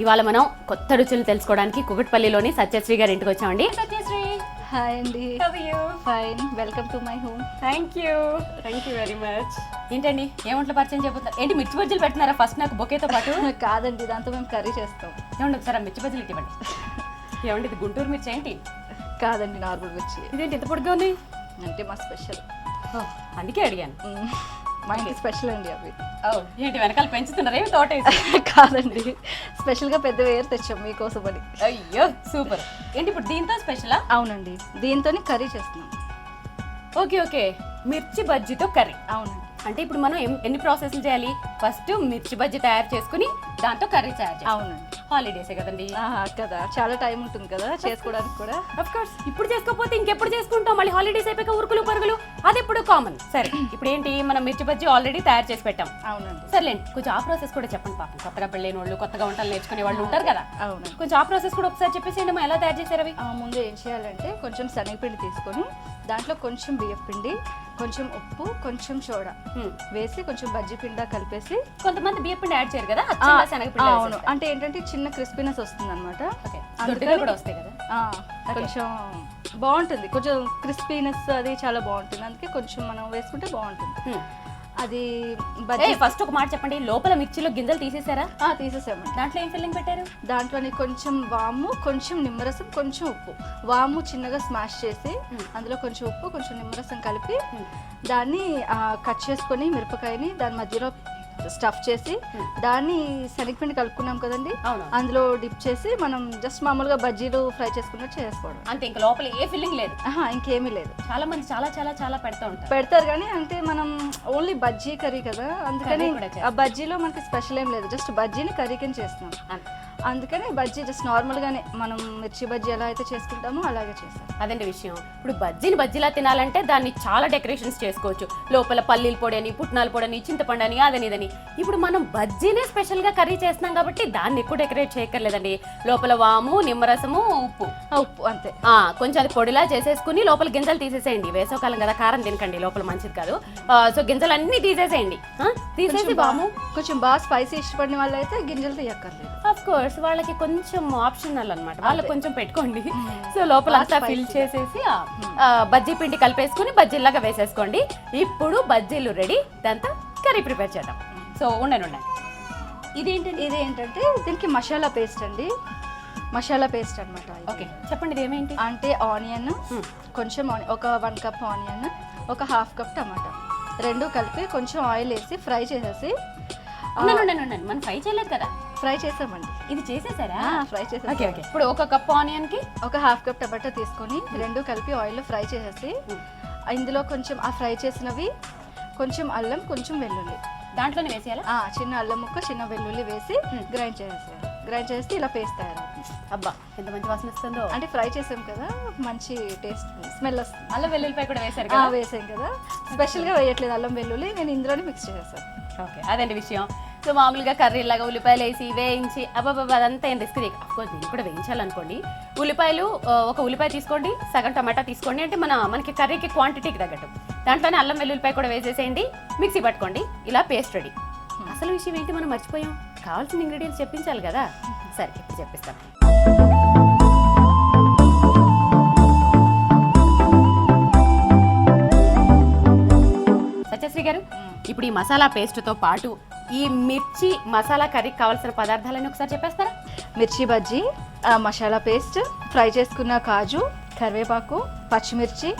ఇవాళ మనం కొత్త రుచులు తెలుసుకోవడానికి కుకట్పల్లిలోని సత్యశ్రీ గారి ఇంటికి వచ్చామండి. సత్యశ్రీ, హాయ్ అండి. How are you? Fine, welcome to my home. Thank you very much. ఏంటండి ఏ వంటలు పరిచయం చెబుతారు? ఏంటి మిర్చి బజ్జీలు పెట్టినారా ఫస్ట్ నాకు బొకేతో పాటు? కాదండి, దాంతో మేము కర్రీ చేస్తాం. ఏమండి ఒకసారి ఆ మిర్చి బజ్జీలు ఇవ్వండి. ఏమండి ఇది గుంటూరు మిర్చి ఏంటి? కాదండి, నార్మల్ వచ్చి. ఇదేంటి ఇంత పొడిగా ఉంది? అంటే మా స్పెషల్. అందుకే అడిగాను. మా ఇంటి స్పెషల్ అండి అవి. ఏంటి వెనకాల పెంచుతున్నారు ఏమి తోట? కాదండి, స్పెషల్గా పెద్ద వేరు తెచ్చాం మీకోసం అని. అయ్యో సూపర్. ఏంటి ఇప్పుడు దీంతో స్పెషలా? అవునండి, దీంతోనే కర్రీ చేస్తున్నాం. ఓకే, మిర్చి బజ్జీతో కర్రీ. అవునండి. అంటే ఇప్పుడు మనం ఎన్ని ప్రాసెస్లు చేయాలి? ఫస్ట్ మిర్చి బజ్జీ తయారు చేసుకుని దాంతో కర్రీ తయారు చేయాలి. అవునండి. హాలిడేసే కదండి. కదా, చాలా టైం ఉంటుంది కదా చేసుకోవడానికి కూడా. ఆఫ్ కోర్స్, ఇప్పుడు చేసుకోకపోతే ఇంకెప్పుడు చేసుకుంటాం? మళ్ళీ హాలిడేస్ అయిపోయాక ఉరుకులు పరుగులు అది ఎప్పుడు కామన్. సరే ఇప్పుడు ఏంటి, మనం మిర్చి బజ్జీ ఆల్రెడీ తయారు చేసి పెట్టాం. అవునండి. సర్లేండి, కొంచెం ఆ ప్రాసెస్ కూడా చెప్పండి. పాపం కొత్తగా పెళ్ళైన వాళ్ళు, కొత్తగా వంటలు నేర్చుకునే వాళ్ళు ఉంటారు కదా. అవునండి. కొంచెం ఆ ప్రాసెస్ కూడా ఒకసారి చెప్పేసేయండి, ఎలా తయారు చేశారు అవి? ముందు ఏం చేయాలంటే కొంచెం శనగపిండి తీసుకొని దాంట్లో కొంచెం బియ్యపిండి, కొంచెం ఉప్పు, కొంచెం సోడా వేసి కొంచెం బజ్జీ పిండా కలిపేసి. కొంతమంది బియ్యపిండి యాడ్ చేయరు కదా? అవును, అంటే ఏంటంటే చిన్న క్రిస్పీనెస్ వస్తుంది అనమాట. కూడా వస్తాయి కదా, కొంచెం బాగుంటుంది. కొంచెం క్రిస్పీనెస్ అది చాలా బాగుంటుంది, అందుకే కొంచెం మనం వేసుకుంటే బాగుంటుంది. అది ఫస్ట్ ఒక మాట చెప్పండి, లోపల మిర్చిలో గింజలు తీసేసారా? తీసేసామండి. దాంట్లో ఏం ఫిల్లింగ్ పెట్టారు? దాంట్లోని కొంచెం వాము, కొంచెం నిమ్మరసం, కొంచెం ఉప్పు. వాము చిన్నగా స్మాష్ చేసి అందులో కొంచెం ఉప్పు, కొంచెం నిమ్మరసం కలిపి దాన్ని కట్ చేసుకొని మిరపకాయని దాని మధ్యలో స్టఫ్ చేసి దాన్ని శనగపిండి కలుపుకున్నాం కదండి, అందులో డిప్ చేసి మనం జస్ట్ మామూలుగా బజ్జీలు ఫ్రై చేసుకున్నట్టు చేసుకోవడం అంతే. ఇంకా లోపల ఏ ఫిల్లింగ్ లేదు? ఇంకేమీ లేదు. చాలా మంది చాలా పెడతారు కానీ అంటే మనం ఓన్లీ బజ్జీ కర్రీ కదా, అందుకని ఆ బజ్జీలో మనకి స్పెషల్ ఏం లేదు, జస్ట్ బజ్జీని కర్రీ కింద చేస్తున్నాం. అందుకని బజ్జీ జస్ట్ నార్మల్ గానే మనం మిర్చి బజ్జీ ఎలా అయితే చేసుకుంటామో అలాగే చేస్తాం. అదండి విషయం. ఇప్పుడు బజ్జీని బజ్జీలా తినాలంటే దాన్ని చాలా డెకరేషన్స్ చేసుకోవచ్చు. లోపల పల్లీల పొడి అని, పుట్నాల పొడి అని, చింతపండు అని, అదని ఇదని. ఇప్పుడు మనం బజ్జీనే స్పెషల్ గా కర్రీ చేస్తున్నాం కాబట్టి దాన్ని ఎక్కువ డెకరేట్ చేయక్కర్లేదండి. లోపల వాము, నిమ్మరసము, ఉప్పు అంతే. కొంచెం అది పొడిలా చేసేసుకుని లోపల గింజలు తీసేసేయండి. వేసవకాలం కదా, కారం తినకండి, లోపల మంచిది కాదు. సో గింజలు అన్ని తీసేసేయండి. తీసేసి వాము కొంచెం బాగా స్పైసీ ఇష్టపడిన వాళ్ళు అయితే గింజలు తీయక్కర్లేదు. ఆఫ్ కోర్స్ వాళ్ళకి కొంచెం ఆప్షనల్ అన్నమాట, వాళ్ళకి కొంచెం పెట్టుకోండి. సో లోపల అంతా ఫిల్ చేసేసి బజ్జీ పిండి కలిపేసుకుని బజ్జీలాగా వేసేసుకోండి. ఇప్పుడు బజ్జీలు రెడీ, దాంతో కర్రీ ప్రిపేర్ చేద్దాం. సో ఉండండి. ఇది ఏంటంటే దీనికి మసాలా పేస్ట్ అండి, మసాలా పేస్ట్ అనమాట. ఓకే చెప్పండి, ఇది ఏమేంటి? అంటే ఆనియన్, కొంచెం ఒక 1 కప్ ఆనియన్, ఒక 1/2 కప్ టమాటా, రెండు కలిపి కొంచెం ఆయిల్ వేసి ఫ్రై చేసేసి. మనం ఫ్రై చేయలేదు కదా? ఫ్రై చేసామండి. ఇది చేసేసారా? ఫ్రై చేసాం. ఓకే. ఇప్పుడు 1 కప్ ఆనియన్ కి ఒక 1/2 కప్ టమాటా తీసుకొని రెండు కలిపి ఆయిల్లో ఫ్రై చేసేసి ఇందులో కొంచెం ఆ ఫ్రై చేసినవి కొంచెం అల్లం, కొంచెం వెల్లుల్లి దాంట్లోనే వేసేయాలి. చిన్న అల్లం ముక్క, చిన్న వెల్లుల్లి వేసి గ్రైండ్ చేసేయాలి. గ్రైండ్ చేస్తే ఇలా పేస్ట్ తయారవుతుంది. అబ్బా ఎంత మంచి వాసన వస్తుందో! అంటే ఫ్రై చేసాం కదా, మంచి టేస్ట్ స్మెల్ వస్తుంది. అల్లం వెల్లుల్లిపాయ కూడా వేసారు కదా? వేసాం కదా, స్పెషల్గా వేయట్లేదు అల్లం వెల్లుల్లి, నేను ఇందులోనే మిక్స్ చేసేసాను. ఓకే, అదండి విషయం. సో మామూలుగా కర్రీలాగా ఉల్లిపాయలు వేసి వేయించి అదంతా ఏం రిస్క్ తీయక. అఫ్కోర్స్ దీన్ని కూడా వేయించాలనుకోండి. ఉల్లిపాయలు ఒక ఉల్లిపాయ తీసుకోండి, సగం టమాటా తీసుకోండి, అంటే మనకి కర్రీకి క్వాంటిటీకి తగ్గట్టు. దాంట్లోనే అల్లం వెల్లుల్లిపాయ కూడా వేసేసేయండి, మిక్సీ పట్టుకోండి, ఇలా పేస్ట్ రెడీ. అసలు విషయం ఏంటి, మనం మర్చిపోయాం, కావాల్సిన ఇంగ్రీడియంట్స్ చెప్పించాలి కదా. సరే ఇప్పుడు చెప్పిస్తాను. సత్యశ్రీ గారు, ఇప్పుడు ఈ మసాలా పేస్ట్తో పాటు ఈ మిర్చి మసాలా కర్రీకి కావాల్సిన పదార్థాలని ఒకసారి చెప్పేస్తారా? మిర్చి బజ్జీ, మసాలా పేస్ట్, ఫ్రై చేసుకున్న కాజు, కరివేపాకు, పచ్చిమిర్చి,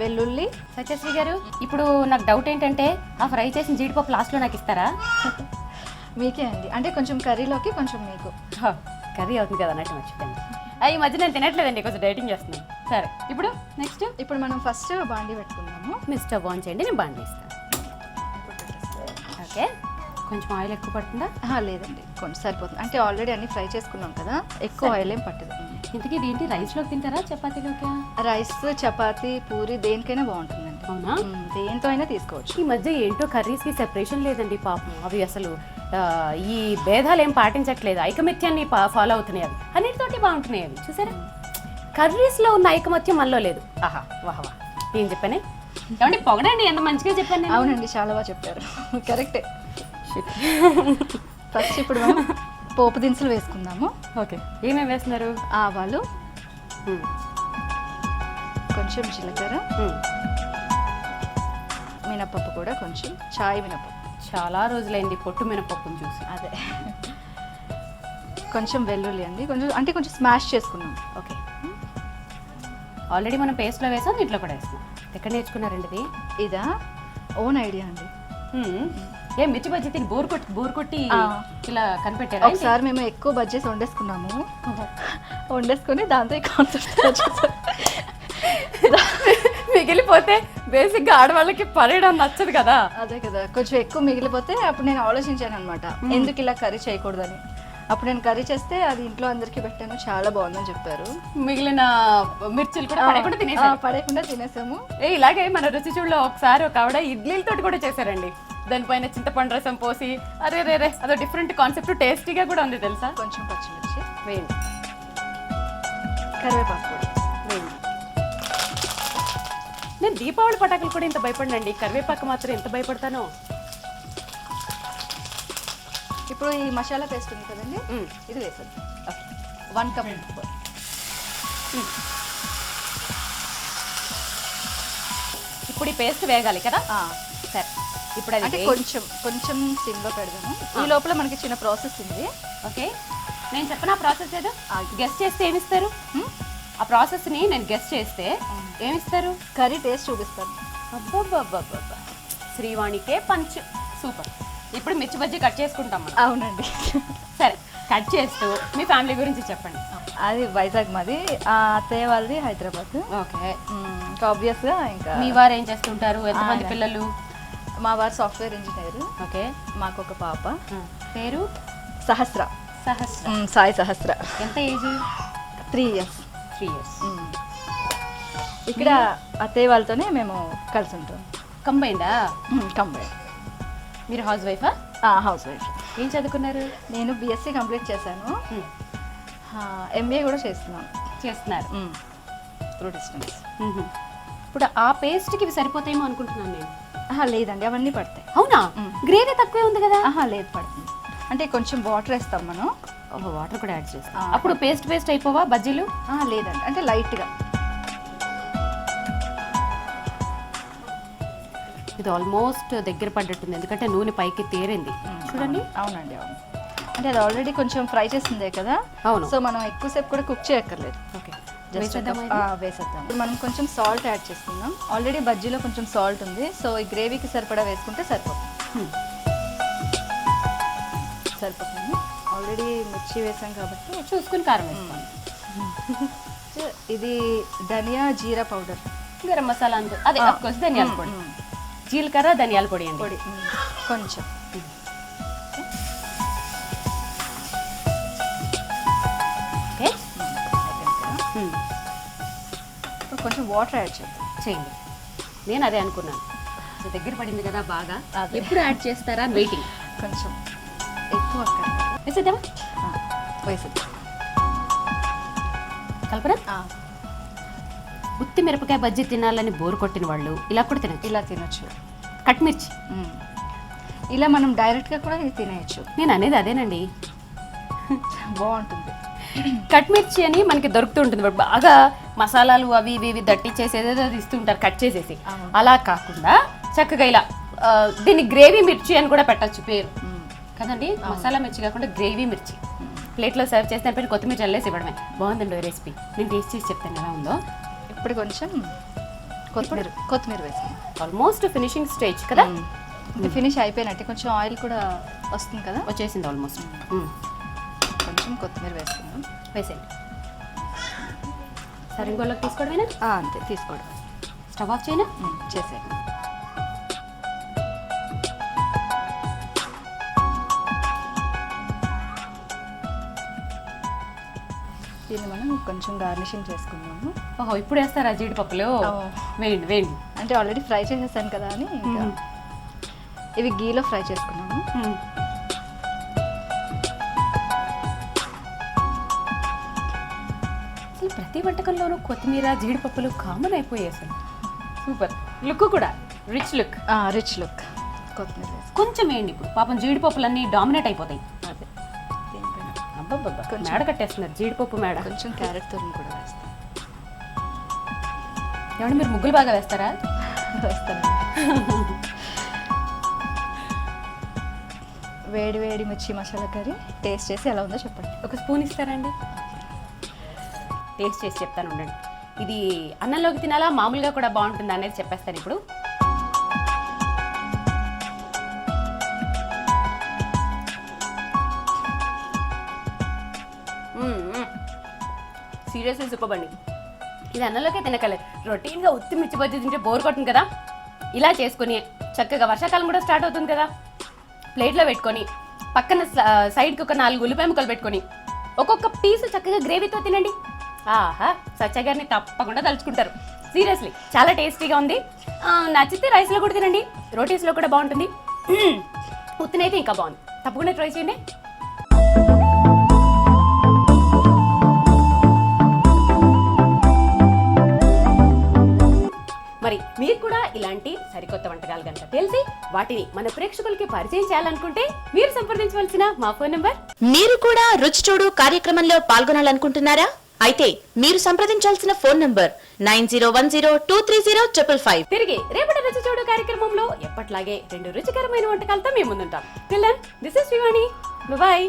వెల్లుల్లి. సత్యశ్రీ గారు, ఇప్పుడు నాకు డౌట్ ఏంటంటే ఆ ఫ్రై చేసిన జీడిపప్పు లాస్ట్లో నాకు ఇస్తారా? మీకే అండి, అంటే కొంచెం కర్రీలోకి కొంచెం మీకు. కర్రీ అవుతుంది కదా అన్నట్టు మర్చిపోయాను. ఈ మధ్య నేను తినట్లేదండి, కొంచెం డైటింగ్ చేస్తున్నాను. సరే ఇప్పుడు నెక్స్ట్ ఇప్పుడు మనం ఫస్ట్ బాండీ పెట్టుకుందాము. మీరు స్టవ్ ఆన్ చేయండి, నేను బాండీ ఇస్తాను. ఓకే, కొంచెం ఆయిల్ ఎక్కువ పడుతుందా? లేదండి, కొంచెం సరిపోతుంది. అంటే ఆల్రెడీ అన్ని ఫ్రై చేసుకున్నాం కదా, ఎక్కువ ఆయిల్ ఏం పట్టదు. ఇంతకీ ఏంటి, రైస్లోకి తింటారా చపాతీలోకి? రైస్, చపాతీ, పూరి దేనికైనా బాగుంటుందండి. అవునా? దేంతో అయినా తీసుకోవచ్చు. ఈ మధ్య ఏంటో కర్రీస్కి సెపరేషన్ లేదండి పాపం. అవి అసలు ఈ భేదాలు ఏం పాటించట్లేదు, ఐకమత్యాన్ని ఫాలో అవుతున్నాయి. అవి అన్నిటితోటి బాగుంటున్నాయి. అవి చూసారా, కర్రీస్లో ఉన్న ఐకమత్యం మనలో లేదు. ఆహా వాహ్, ఏం చెప్పానే? ఏమంటే పొగడండి, ఎంత మంచిగా చెప్పాను. అవునండి, చాలా బాగా చెప్పారు, కరెక్టే. ఫస్ట్ ఇప్పుడు పోపు దినుసులు వేసుకుందాము. ఓకే, ఏమేమి వేస్తున్నారు? ఆవాలు, కొంచెం జీలకర్ర, మినపప్పు కూడా కొంచెం, చాయ్ మినపప్పు. చాలా రోజులైంది పొట్టు మినపప్పును చూసి. అదే, కొంచెం వెల్లుల్లి అండి, కొంచెం స్మాష్ చేసుకున్నాం. ఓకే, ఆల్రెడీ మనం పేస్ట్లో వేసాం, దీంట్లో కూడా వేస్తాం. ఎక్కడ నేర్చుకున్నారండి ఇది? ఇదా ఓన్ ఐడియా అండి. ఏ మిర్చి బజ్జీ తిని బోర్ కొట్టి ఇలా కనిపెట్టారా? ఒకసారి మేము ఎక్కువ బజ్జీస్ వండేసుకున్నాము, వండేసుకొని దాంతో ఈ కాన్సెప్ట్ మిగిలిపోతే బేసిక్గా ఆడవాళ్ళకి పడేయడం నచ్చదు కదా. అదే కదా, కొంచెం ఎక్కువ మిగిలిపోతే అప్పుడు నేను ఆలోచించాను అనమాట, ఎందుకు ఇలా కర్రీ చేయకూడదని. అప్పుడు నేను కర్రీ చేస్తే అది ఇంట్లో అందరికీ పెట్టాను, చాలా బాగుందని చెప్పారు. మిగిలిన మిర్చిలు కూడా పడేయకుండా తినేసాము. ఇలాగే మన రుచి చూడలో ఒకసారి ఒక ఆవిడ ఇడ్లీలతోటి కూడా చేశారండి. దానిపైన చింతపండు రసం పోసి, అరే అదో డిఫరెంట్ కాన్సెప్ట్, టేస్టీగా కూడా ఉంది తెలుసా. కొంచెం పచ్చిమిర్చి వేయండి, కరివేపాకు కూడా వేయండి. నేను దీపావళి పటాకులు కూడా ఇంత భయపడినండి, కరివేపాకు మాత్రం ఎంత భయపడతానో. ఇప్పుడు ఈ మసాలా పేస్ట్ ఉంది కదండి, ఇది వేసేది 1 కప్. ఇప్పుడు ఈ పేస్ట్ వేగాలి కదా. సరే, ఇప్పుడు అది అంటే కొంచెం సిమ్లో పెడదాము. ఈ లోపల మనకి చిన్న ప్రాసెస్ ఉంది. ఓకే, నేను చెప్పిన ఆ ప్రాసెస్ ఏదో గెస్ట్ చేస్తే ఏమిస్తారు? ఆ ప్రాసెస్ని నేను గెస్ట్ చేస్తే ఏమిస్తారు? కర్రీ టేస్ట్ చూపిస్తాను. అబ్బబ్బబ్బబ్బబ్బా, శ్రీవాణికే పంచ్. సూపర్. ఇప్పుడు మిర్చి బజ్జీ కట్ చేసుకుంటాం మనం. అవునండి. సరే, కట్ చేస్తూ మీ ఫ్యామిలీ గురించి చెప్పండి. అది వైజాగ్ మాది, అత్తయ్య వాళ్ళది హైదరాబాద్. ఓకే, ఆబ్వియస్గా ఇంకా. మీ వారు ఏం చేస్తుంటారు? ఎంతమంది పిల్లలు? మా వారు సాఫ్ట్వేర్ ఇంజనీర్. ఓకే, మాకు ఒక పాప. పేరు? సహస్ర. సాయి సహస్ర. ఎంత ఏజ్? 3 years. 3 years. ఇక్కడ అత్తయ్య వాళ్ళతోనే మేము కలిసి ఉంటాం. కంబైండా? కంబైండ్. మీరు హౌస్ వైఫా? House wife. ఏం చదువుకున్నారు? నేను BSc కంప్లీట్ చేశాను, MBA కూడా చేస్తున్నారు త్రూ డిస్టెన్స్. ఇప్పుడు ఆ పేస్ట్కి ఇవి సరిపోతాయేమో అనుకుంటున్నాను నేను. లేదండి, అవన్నీ పడతాయి. అవునా? గ్రేవీ తక్కువే ఉంది కదా. లేదు, పడుతుంది. అంటే కొంచెం వాటర్ వేస్తాం మనం. ఓహో, వాటర్ కూడా యాడ్ చేస్తాం. అప్పుడు పేస్ట్ అయిపోవా బజ్జీలు? లేదండి, అంటే లైట్గా. ఇది ఆల్మోస్ట్ దగ్గర పడ్డట్టుంది, ఎందుకంటే నూనె పైకి తేరింది చూడండి. అవునండి, అవును. అంటే అది ఆల్రెడీ కొంచెం ఫ్రై చేసిందే కదా. అవును. సో మనం ఎక్కువసేపు కూడా కుక్ చేయక్కర్లేదు. ఓకే, వేసేద్దాం. ఇప్పుడు మనం కొంచెం సాల్ట్ యాడ్ చేసుకుందాం. ఆల్రెడీ బజ్జీలో కొంచెం సాల్ట్ ఉంది, సో ఈ గ్రేవీకి సరిపడా వేసుకుంటే సరిపోతుంది. ఆల్రెడీ మిర్చి వేసాం కాబట్టి చూసుకుని కారం వేసుకోండి. ఇది ధనియా జీరా పౌడర్, గరం మసాలా అంతే. అదే అఫ్కోర్స్ ధనియాల పొడి, జీలకర్ర ధనియాల పొడి అండి. పొడి కొంచెం. ఓకే, ఇప్పుడు కొంచెం వాటర్ యాడ్ చేయండి. నేను అదే అనుకున్నాను, దగ్గర పడింది కదా బాగా, ఎప్పుడు యాడ్ చేస్తారా అని వెయిటింగ్. కొంచెం ఎక్కువ వేసేద్దామా? వేసేద్దాం. కల్పన, ఉత్తి మిరపకాయ బజ్జీ తినాలని బోరు కొట్టిన వాళ్ళు ఇలా కూడా తినచ్చు. ఇలా తినచ్చు. కట్ మిర్చి ఇలా మనం డైరెక్ట్గా కూడా తినేయచ్చు. నేను అనేది అదేనండి, బాగుంటుంది. కట్ మిర్చి అని మనకి దొరుకుతూ ఉంటుంది, బాగా మసాలాలు అవి ఇవి దట్టించేసేదో ఇస్తుంటారు కట్ చేసేసి. అలా కాకుండా చక్కగా ఇలా దీన్ని గ్రేవీ మిర్చి అని కూడా పెట్టచ్చు పేరు కదండి. మసాలా మిర్చి కాకుండా గ్రేవీ మిర్చి ప్లేట్లో సర్వ్ చేస్తే దానిపైన కొత్తిమీర చల్లేసి ఇవ్వడమే. బాగుందండి రెసిపీ, నేను టేస్ట్ చేసి చెప్తాను ఎలా ఉందో. ఇప్పుడు కొంచెం కొత్తిమీర వేసుకుందాం. ఆల్మోస్ట్ ఫినిషింగ్ స్టేజ్ కదా. ఫినిష్ అయిపోయినట్టే, కొంచెం ఆయిల్ కూడా వస్తుంది కదా, వచ్చేసింది ఆల్మోస్ట్. కొంచెం కొత్తిమీర వేసుకుందాం. వేసేయండి. సరింగ్ బౌల్లోకి తీసుకోవడమేనా? అంతే, తీసుకోవడం. స్టవ్ ఆఫ్ చేయనా? చేసేయండి. దీన్ని మనం కొంచెం గార్నిషింగ్ చేసుకున్నాము. ఓహో, ఇప్పుడు వేస్తారా జీడిపప్పులు? వేయండి వేయండి. అంటే ఆల్రెడీ ఫ్రై చేసేసాను కదా అని ఇంకా ఇవి గీలో ఫ్రై చేసుకున్నాము. అసలు ప్రతి వంటకంలోనూ కొత్తిమీర జీడిపప్పులు కామన్ అయిపోయాయి అసలు. సూపర్. లుక్ కూడా రిచ్ లుక్. Rich look. కొత్తిమీర కొంచెం వేయండి, ఇప్పుడు పాపం జీడిపప్పులన్నీ డామినేట్ అయిపోతాయి. అదే, దీనిపైన అబ్బబ్బబ్బా మేడ కట్టేస్తున్నారు, జీడిపప్పు మేడ. కొంచెం క్యారెట్ తురుము కూడా వేస్తాను. ఏమంటే మీరు ముగ్గులు బాగా వేస్తారా? వేస్తాను. వేడి వేడి మిర్చి మసాలా కర్రీ టేస్ట్ చేసి ఎలా ఉందో చెప్పండి. ఒక స్పూన్ ఇస్తారండి? టేస్ట్ చేసి చెప్తాను ఉండండి. ఇది అన్నంలోకి తినాలా మామూలుగా కూడా బాగుంటుందా అనేది చెప్పేస్తాను ఇప్పుడు. సీరియస్లీ సూపర్ అండి. ఇది అన్నంలోకే తినగలరు. రొటీన్గా ఉత్తి మిర్చి బజ్జీ తింటే బోర్ కొట్టింది కదా, ఇలా చేసుకుని చక్కగా వర్షాకాలం కూడా స్టార్ట్ అవుతుంది కదా, ప్లేట్లో పెట్టుకొని పక్కన సైడ్కి ఒక 4 ఉల్లిపాయ ముక్కలు పెట్టుకొని ఒక్కొక్క పీసు చక్కగా గ్రేవీతో తినండి. ఆహా, సత్య గారిని తప్పకుండా తలుచుకుంటారు. సీరియస్లీ చాలా టేస్టీగా ఉంది. నచ్చితే రైస్లో కూడా తినండి, రోటీస్లో కూడా బాగుంటుంది. ఉత్తినైతే ఇంకా బాగుంది. తప్పకుండా ట్రై చేయండి. మరి మీరు కూడా ఇలాంటి సరికొత్త వంటకాలు కనుక తెలిసి వాటిని మన ప్రేక్షకులకి పరిచయం చేయాలనుకుంటే మీరు సంప్రదించవలసిన మా ఫోన్ నంబర్. మీరు కూడా రుచి చూడు కార్యక్రమంలో పాల్గొనాలనుకుంటున్నారా? అయితే మీరు సంప్రదించాల్సిన ఫోన్ నంబర్ 9010230555. తిరిగి రేపటి రుచి చూడు కార్యక్రమంలో ఎప్పట్లాగే 2 రుచికరమైన వంటకాలతో మేము ముందుంటాం. Till then, this is Shivani. Bye.